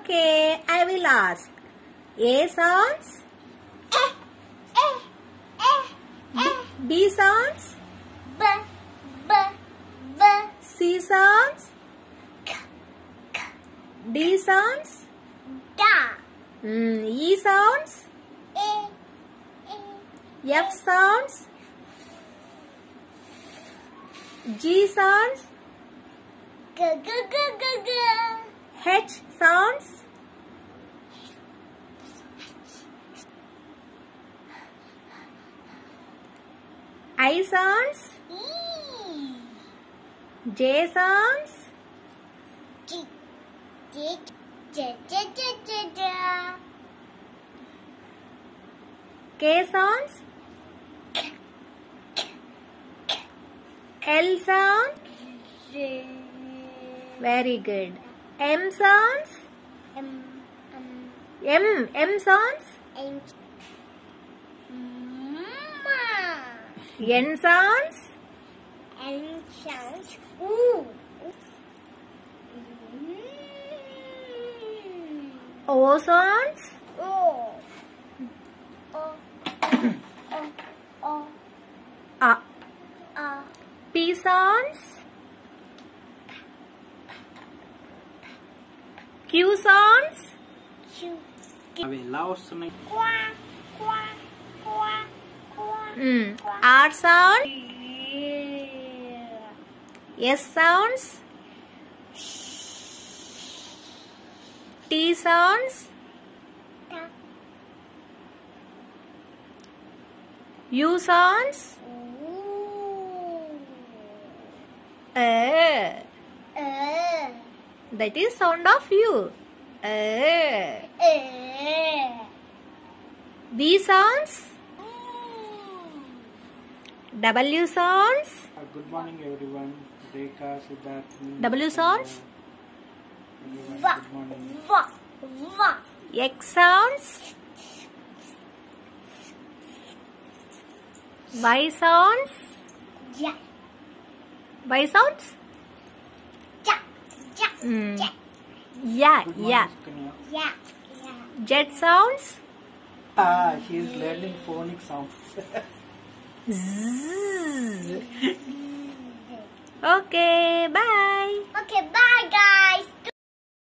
Okay, I will ask. A sounds. B sounds. C sounds. D sounds. E sounds. F sounds. G sounds. H sounds. I sounds. J sounds. K sounds. L sound. Very good. M sounds. M sounds. N sounds. O sounds. P sounds. Q sounds. R sound. S sounds. T sounds. U sounds. That is sound of U. V sounds. W sounds. Good morning, everyone. Rekha, Siddharth. W sounds. Good morning. X sounds. Y sounds. Y sounds. Yeah. Z sounds. She is learning phonic sounds. Okay, bye. Okay, bye guys.